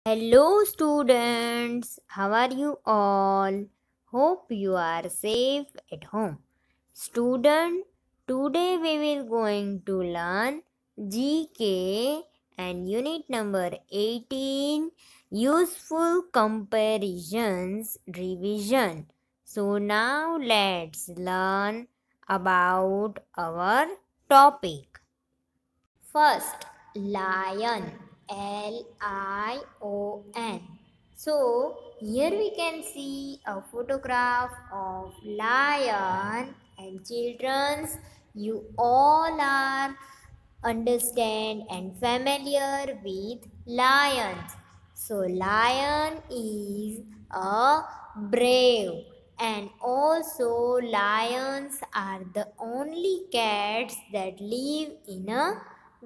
Hello, students. How are you all? Hope you are safe at home. Student, today we will going to learn GK and unit number 18 useful comparisons revision. So now let's learn about our topic. First, lion. Lion. So, here we can see a photograph of lion and children's. You all are understand and familiar with lions. So, lion is a brave, and also lions are the only cats that live in a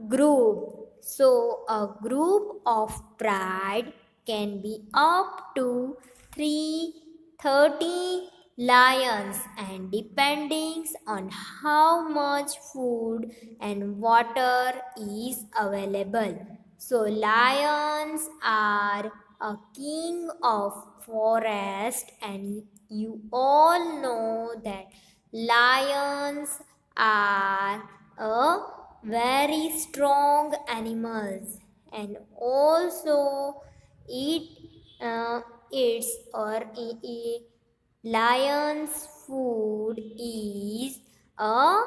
group. So, a group of pride can be up to 330 lions, and depending on how much food and water is available. So, lions are a king of forest, and you all know that lions are a very strong animals, and also it its or lion's food is a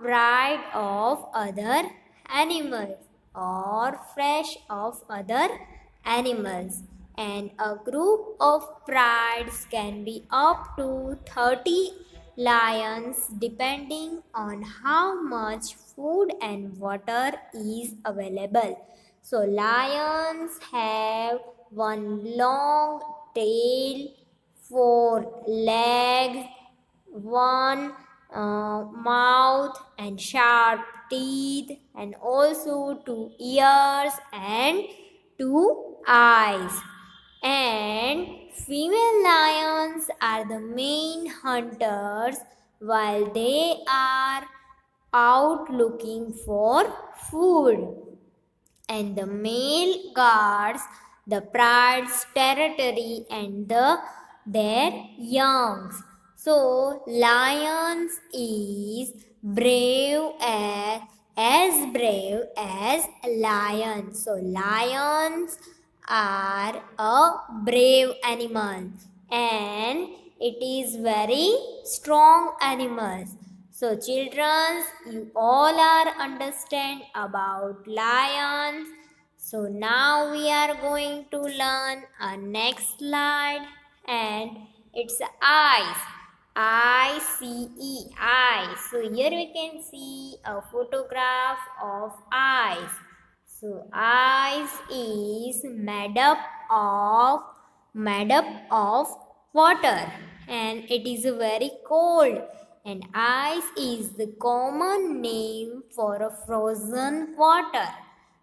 pride of other animals or fresh of other animals, and a group of prides can be up to 30 lions depending on how much food and water is available. So lions have one long tail, four legs, one mouth and sharp teeth, and also two ears and two eyes. And female lions are the main hunters while they are out looking for food, and the male guards the pride's territory and their youngs. So lions is brave as brave as lions. So lions are a brave animal, and it is very strong animals. So children, you all are understand about lions. So now we are going to learn a next slide, and it's eyes. I-C-E, eyes. So here we can see a photograph of eyes. So eyes is made up of water, and it is very cold, and ice is the common name for a frozen water,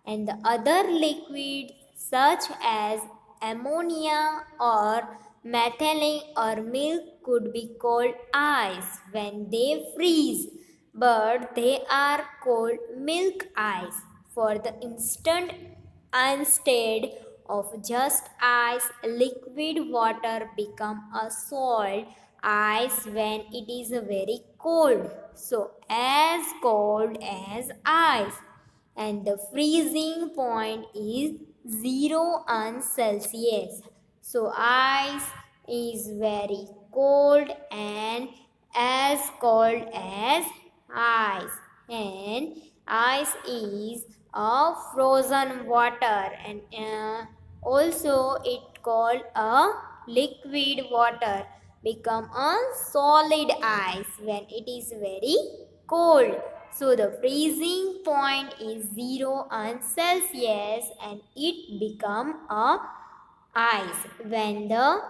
and the other liquids such as ammonia or methylene or milk could be called ice when they freeze, but they are called milk ice for the instant. Instead of just ice, liquid water become a solid ice when it is very cold. So as cold as ice, and the freezing point is 0 on Celsius. So ice is very cold and as cold as ice, and ice is a frozen water, and also it called a liquid water become a solid ice when it is very cold. So the freezing point is 0 on Celsius, and it become a ice when the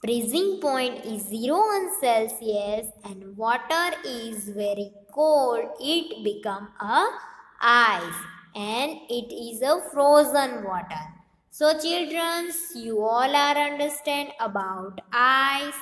freezing point is 0 on Celsius and water is very cold. It become a ice, and it is a frozen water. So children, you all are understand about ice.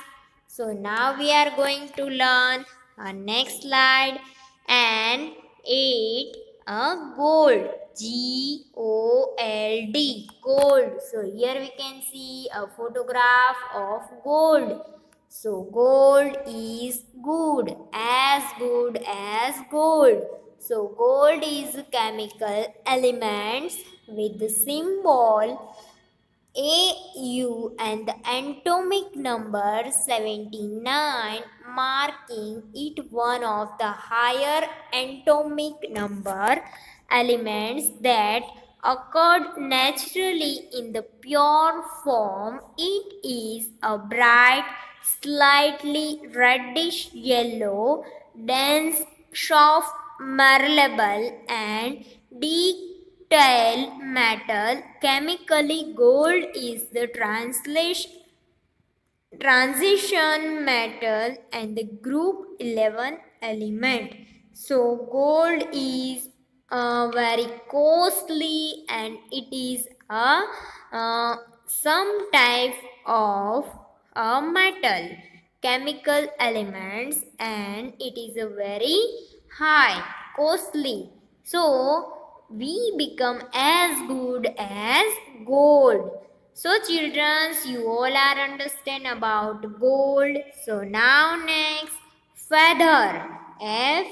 So now we are going to learn our next slide, and it a gold. G-O-L-D, gold. So here we can see a photograph of gold. So gold is good as gold. So gold is chemical elements with the symbol AU and the atomic number 79, marking it one of the higher atomic number elements that occurred naturally in the pure form. It is a bright, slightly reddish yellow, dense, soft, malleable, and ductile metal. Chemically, gold is the transition metal and the group 11 element. So gold is very costly, and it is some type of a metal chemical elements, and it is a very high costly. So we become as good as gold. So children, you all are understand about gold. So now next, feather. Feather.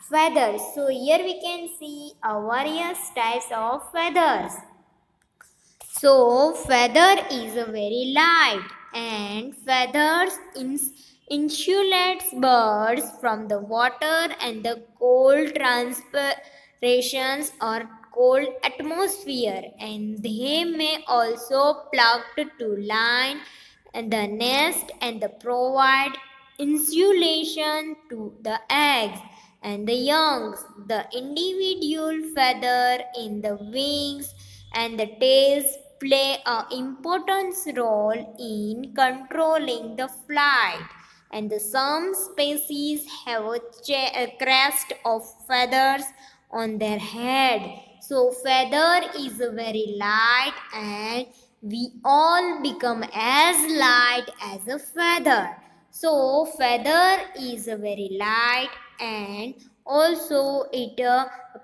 Feathers. So here we can see various types of feathers. So feather is a very light, and feathers insulates birds from the water and the cold transpirations or cold atmosphere, and they may also plucked to line the nest and the provide insulation to the eggs and the youngs. The individual feather in the wings and the tails play an important role in controlling the flight, and some species have a crest of feathers on their head. So feather is very light, and we all become as light as a feather. So feather is very light, and also it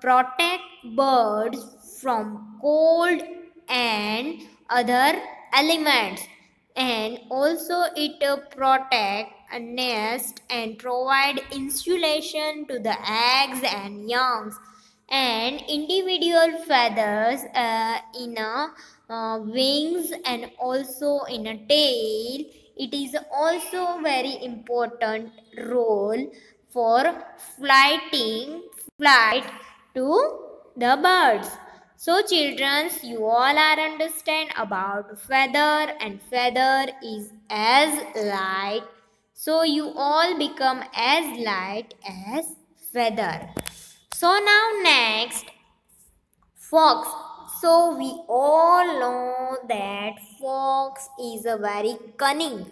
protect birds from cold and other elements, and also it protect a nest and provide insulation to the eggs and youngs. And individual feathers in a wings and also in a tail, it is also very important role for flight to the birds. So children, you all are understand about feather, and feather is as light. So you all become as light as feather. So now next, fox. So we all know that fox is a very cunning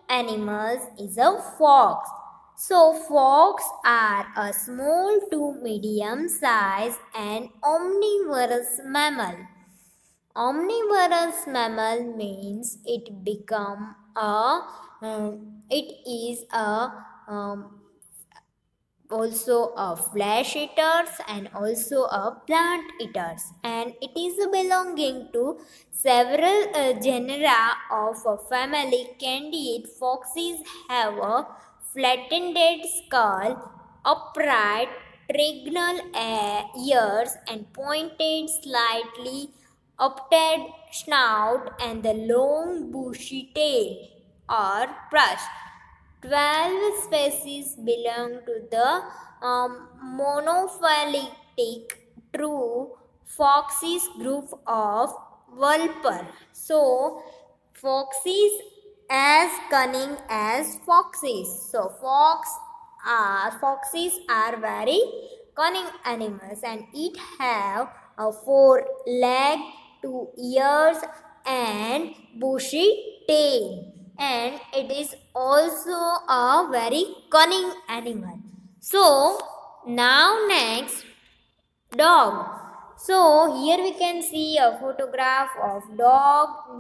animals is a fox. So fox are a small to medium size and omnivorous mammal. Omnivorous mammal means it is a also a flesh eaters and also a plant eaters, and it is belonging to several genera of a family Canid. Foxes have a flattened skull, upright trigonal ears, and pointed slightly upturned snout, and the long bushy tail or brush. 12 species belong to the monophyletic true foxes group of Vulper. So, foxes as cunning as foxes. So, foxes are very cunning animals, and it have a 4 leg, 2 ears, and bushy tail, and it is also a very cunning animal. So now next, dog. So here we can see a photograph of dog,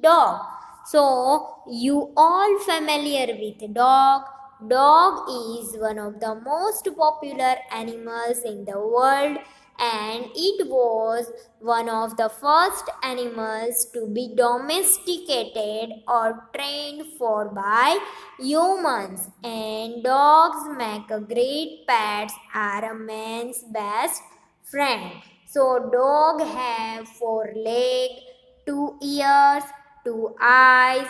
dog. So you all familiar with dog. dog is one of the most popular animals in the world, and it was one of the first animals to be domesticated or trained for by humans. And dogs make a great pets, are a man's best friend. So dog have four legs, two ears, two eyes,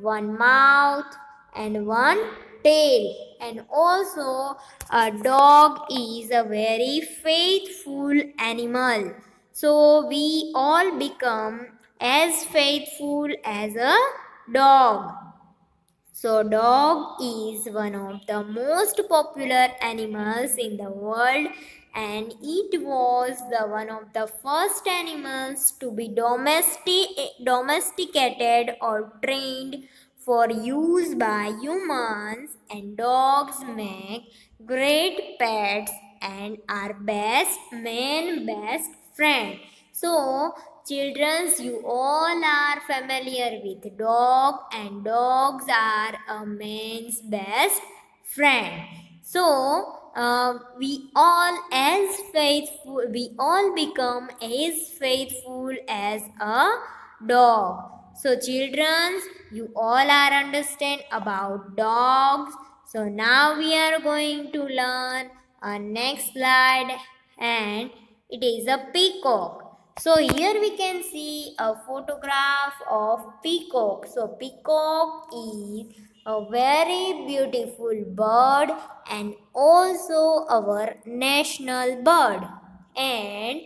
one mouth, and one tail. And also a dog is a very faithful animal. So we all become as faithful as a dog. So dog is one of the most popular animals in the world, and it was the one of the first animals to be domesticated or trained for use by humans. And dogs make great pets and are best friend. So children, you all are familiar with dog, and dogs are a man's best friend. So we all become as faithful as a dog. So children, you all are understand about dogs. So now we are going to learn our next slide, and it is a peacock. So here we can see a photograph of peacock. So peacock is a very beautiful bird and also our national bird. And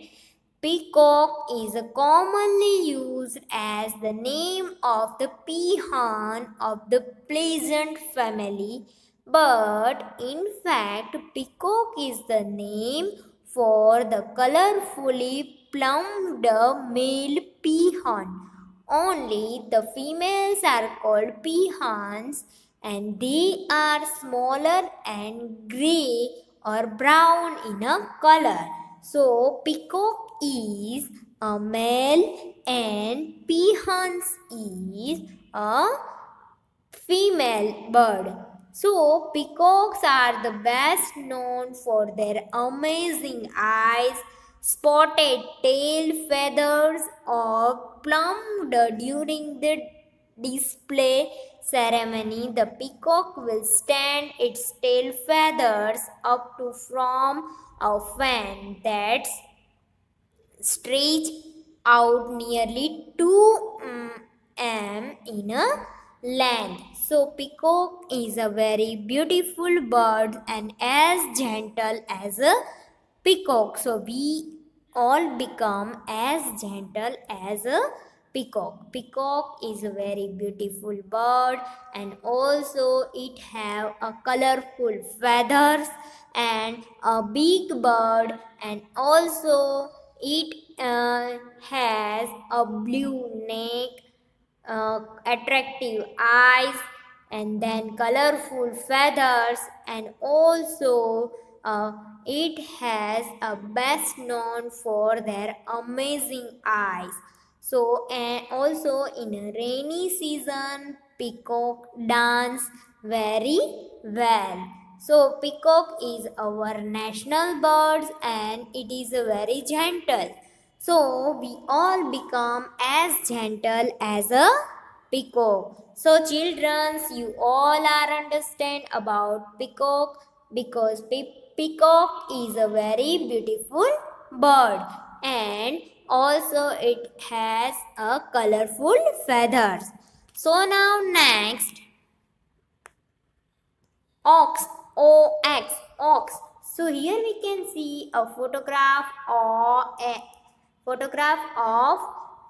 peacock is commonly used as the name of the peahen of the pleasant family, but in fact peacock is the name for the colorfully plumed male peahen. Only the females are called peahens, and they are smaller and gray or brown in a color. So peacock is a male and peahens is a female bird. So, peacocks are the best known for their amazing eyes, spotted tail feathers, or plumed during the display ceremony. The peacock will stand its tail feathers up to form a fan that's stretch out nearly 2 m in a length. So peacock is a very beautiful bird and as gentle as a peacock. So we all become as gentle as a peacock. Peacock is a very beautiful bird, and also it have a colorful feathers and a big bird, and also it has a blue neck, attractive eyes, and then colorful feathers, and also it has a best known for their amazing eyes. So and also in a rainy season peacock dance very well. So peacock is our national bird and it is very gentle. So we all become as gentle as a peacock. So children, you all are understand about peacock because peacock is a very beautiful bird, and also it has a colorful feathers. So now next, ox, ox, ox. So here we can see a photograph or a photograph of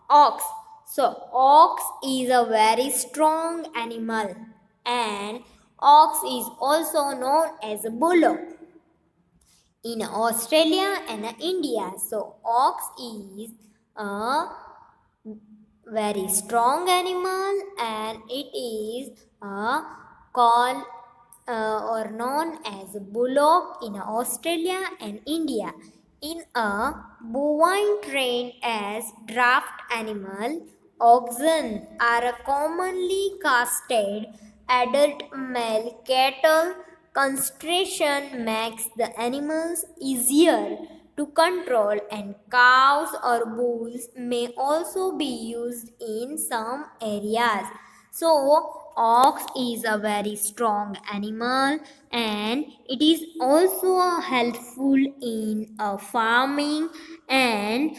ox. So ox is a very strong animal, and ox is also known as a bullock in Australia and India. So ox is a very strong animal, and it is called or known as bullock in Australia and India. In a bovine trained as draft animal, oxen are commonly casted adult male cattle castration makes the animals easier to control, and cows or bulls may also be used in some areas. So ox is a very strong animal, and it is also helpful in farming and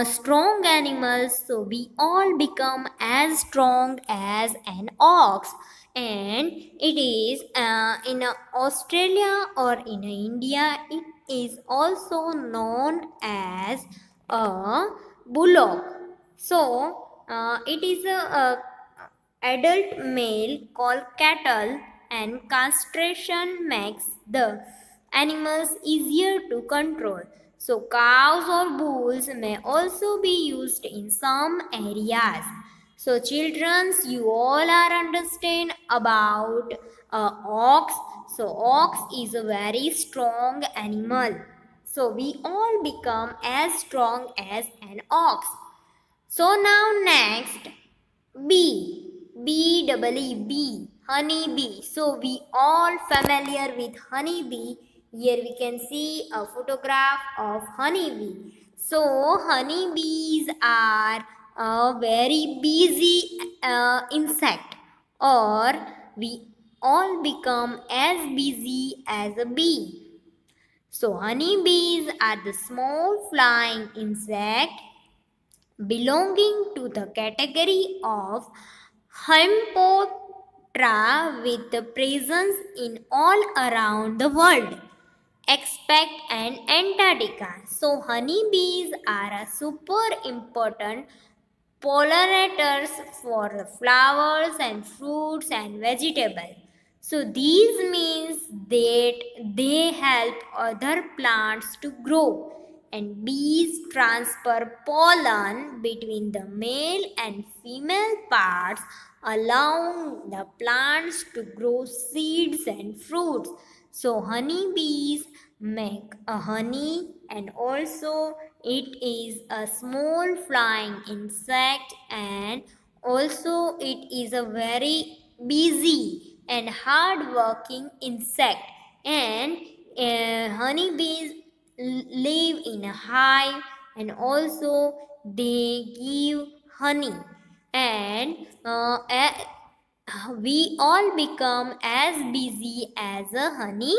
strong animals, so we all become as strong as an ox. And it is in Australia or in India, it is also known as a bullock. So it is a adult male called cattle, and castration makes the animals easier to control. So cows or bulls may also be used in some areas. So childrens, you all are understand about ox. So ox is a very strong animal. So we all become as strong as an ox. So now next, bee. bee, honey bee. So we all familiar with honey bee. Here we can see a photograph of honey bee. So honey bees are a very busy insect, or we all become as busy as a bee. So honey bees are the small flying insect belonging to the category of Hemiptera with the presence in all around the world except and Antarctica. So honeybees are a super important pollinators for the flowers and fruits and vegetables. So these means that they help other plants to grow, and bees transfer pollen between the male and female parts, allowing the plants to grow seeds and fruits. So honeybees make a honey, and also it is a small flying insect, and also it is a very busy and hard working insect. And honeybees live in a hive, and also they give honey, and we all become as busy as a honey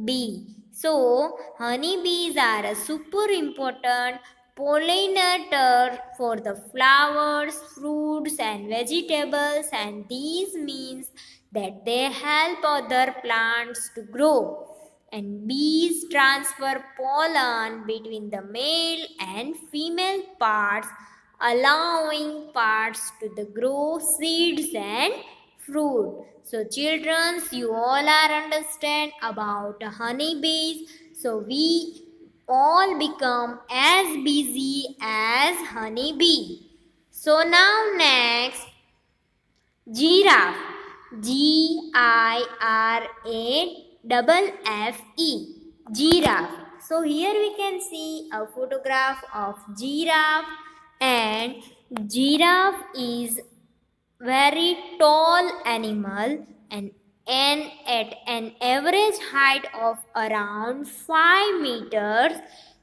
bee. So honeybees are a super important pollinator for the flowers, fruits and vegetables, and these means that they help other plants to grow. And bees transfer pollen between the male and female parts, allowing parts to the grow seeds and fruit. So children, you all are understand about honeybees. So we all become as busy as honeybee. So now next, giraffe. Giraffe. Giraffe. So here we can see a photograph of giraffe, and giraffe is very tall animal, and at an average height of around 5 meters,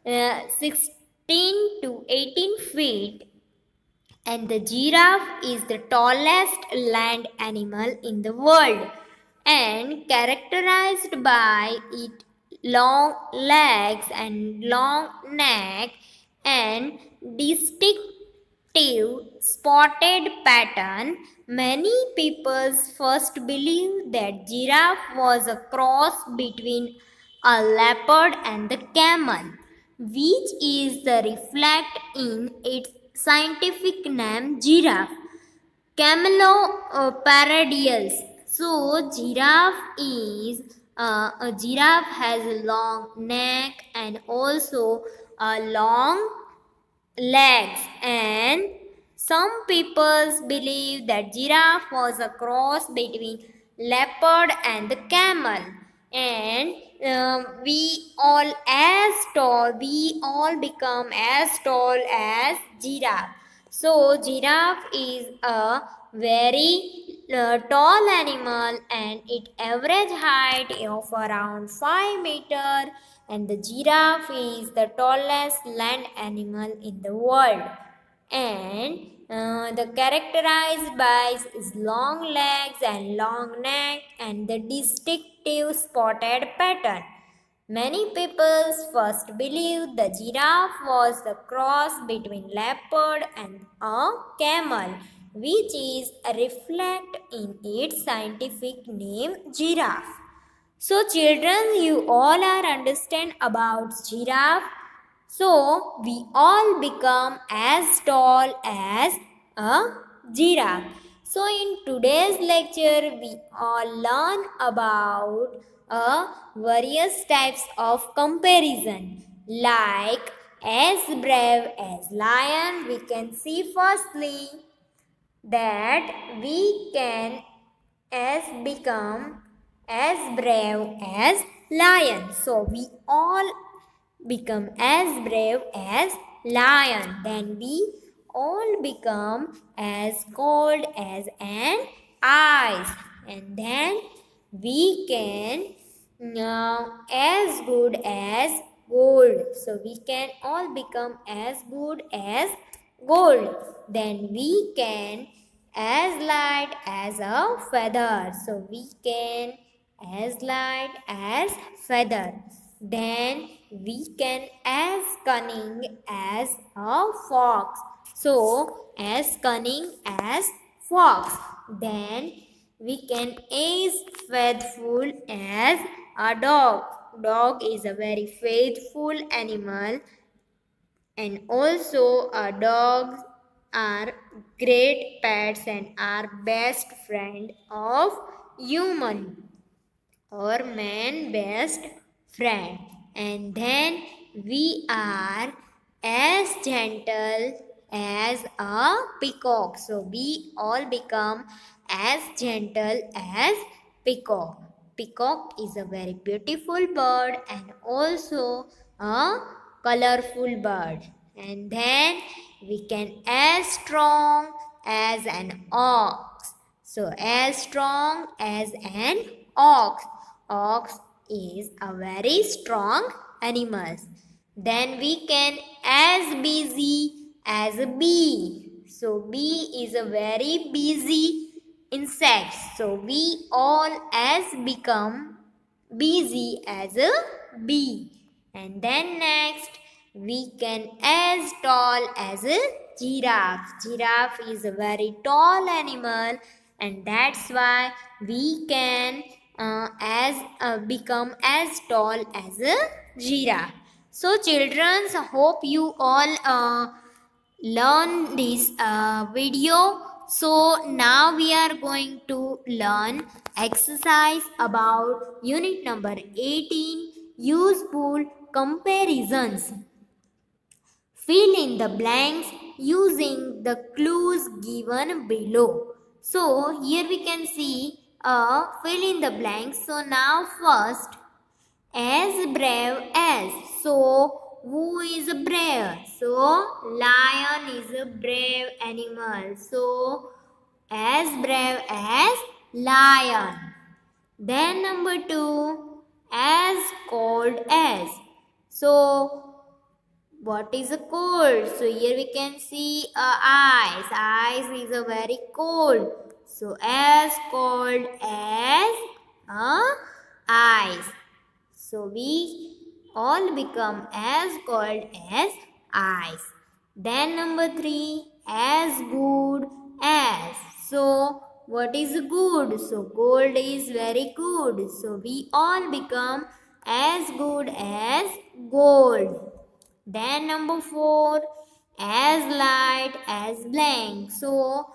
16 to 18 feet, and the giraffe is the tallest land animal in the world, and characterized by its long legs and long neck and distinctive spotted pattern. Many people first believed that giraffe was a cross between a leopard and the camel, which is the reflect in its scientific name giraffe, Cameloparadius. So a giraffe has a long neck and also a long legs, and some people believe that giraffe was a cross between leopard and the camel, and we all become as tall as giraffe. So giraffe is a very tall animal and it average height of around 5 meter, and the giraffe is the tallest land animal in the world, and the characterized by its long legs and long neck and the distinctive spotted pattern. Many people first believed the giraffe was the cross between leopard and a camel, which is reflected in its scientific name giraffe. So children, you all are understand about giraffe. So we all become as tall as a giraffe. So in today's lecture, we all learn about various types of comparison, like as brave as lion. We can see firstly that we can as become as brave as lion. So we all become as brave as lion. Then we all become as cold as an ice. And then we can as good as gold. So we can all become as good as gold. Then we can as light as a feather. So we can as light as feather. Then we can as cunning as a fox. So as cunning as fox. Then we can as faithful as a dog. Dog is a very faithful animal, and also dogs are great pets and are best friend of human or man best friend. And then we are as gentle as a peacock. So we all become as gentle as peacock. Peacock is a very beautiful bird and also a colorful bird. And then we can as strong as an ox. So as strong as an ox. Ox is a very strong animal. Then we can as busy as a bee. So bee is a very busy insect. So we all as become busy as a bee. And then next we can as tall as a giraffe. Giraffe is a very tall animal, and that's why we can become as tall as a giraffe. So children, hope you all learn this video. So now we are going to learn exercise about unit number 18, useful comparisons. Fill in the blanks using the clues given below. So here we can see fill in the blanks. So now first, as brave as. So who is brave? So lion is a brave animal. So as brave as lion. Then number 2, as cold as. So what is a cold? So here we can see ice. Ice is a very cold. So as cold as ice. So we all become as cold as ice. Then number 3, as good as. So what is good? So gold is very good. So we all become as good as gold. Then number 4, as light as blank. So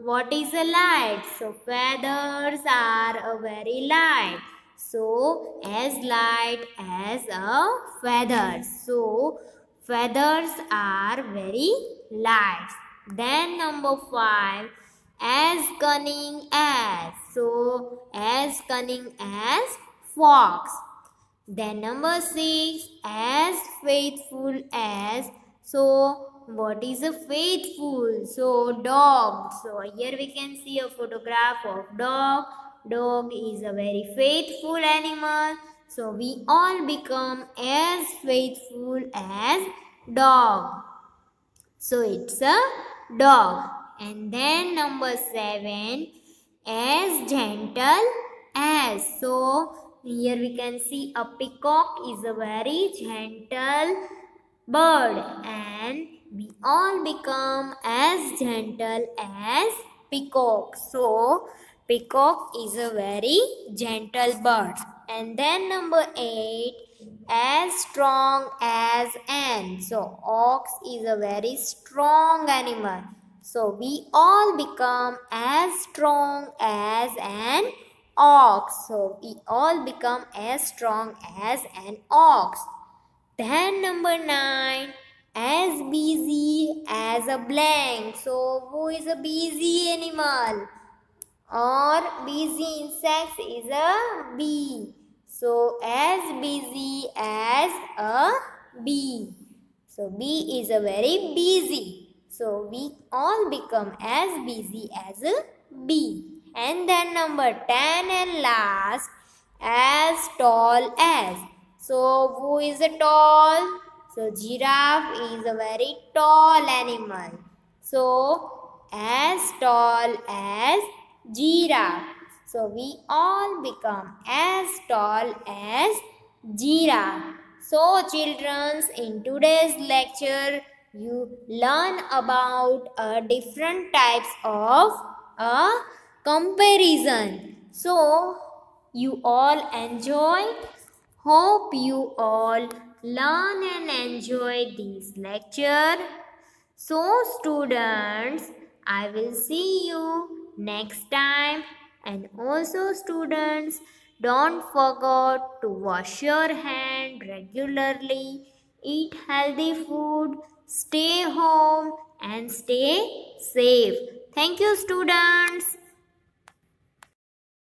what is a light? So feathers are a very light. So as light as a feather. So feathers are very light. Then number 5, as cunning as. So as cunning as fox. Then number 6, as faithful as. So what is a faithful? So dog. So here we can see a photograph of dog. Dog is a very faithful animal. So we all become as faithful as dog. So it's a dog. And then number 7, as gentle as. So here we can see a peacock is a very gentle bird, and we all become as gentle as peacock. So peacock is a very gentle bird. And then number 8, as strong as an. So ox is a very strong animal. So we all become as strong as an ox. So we all become as strong as an ox. Then number 9, as busy as a blank. So who is a busy animal or busy insect is a bee. So as busy as a bee. So bee is a very busy. So we all become as busy as a bee. And then number 10 and last, as tall as. So who is a tall? So giraffe is a very tall animal. So as tall as giraffe. So we all become as tall as giraffe. So children, in today's lecture you learn about different types of comparison. So you all enjoy. Hope you all learn and enjoy this lecture. So students, I will see you next time. And also students, don't forget to wash your hand regularly, eat healthy food, stay home and stay safe. Thank you students.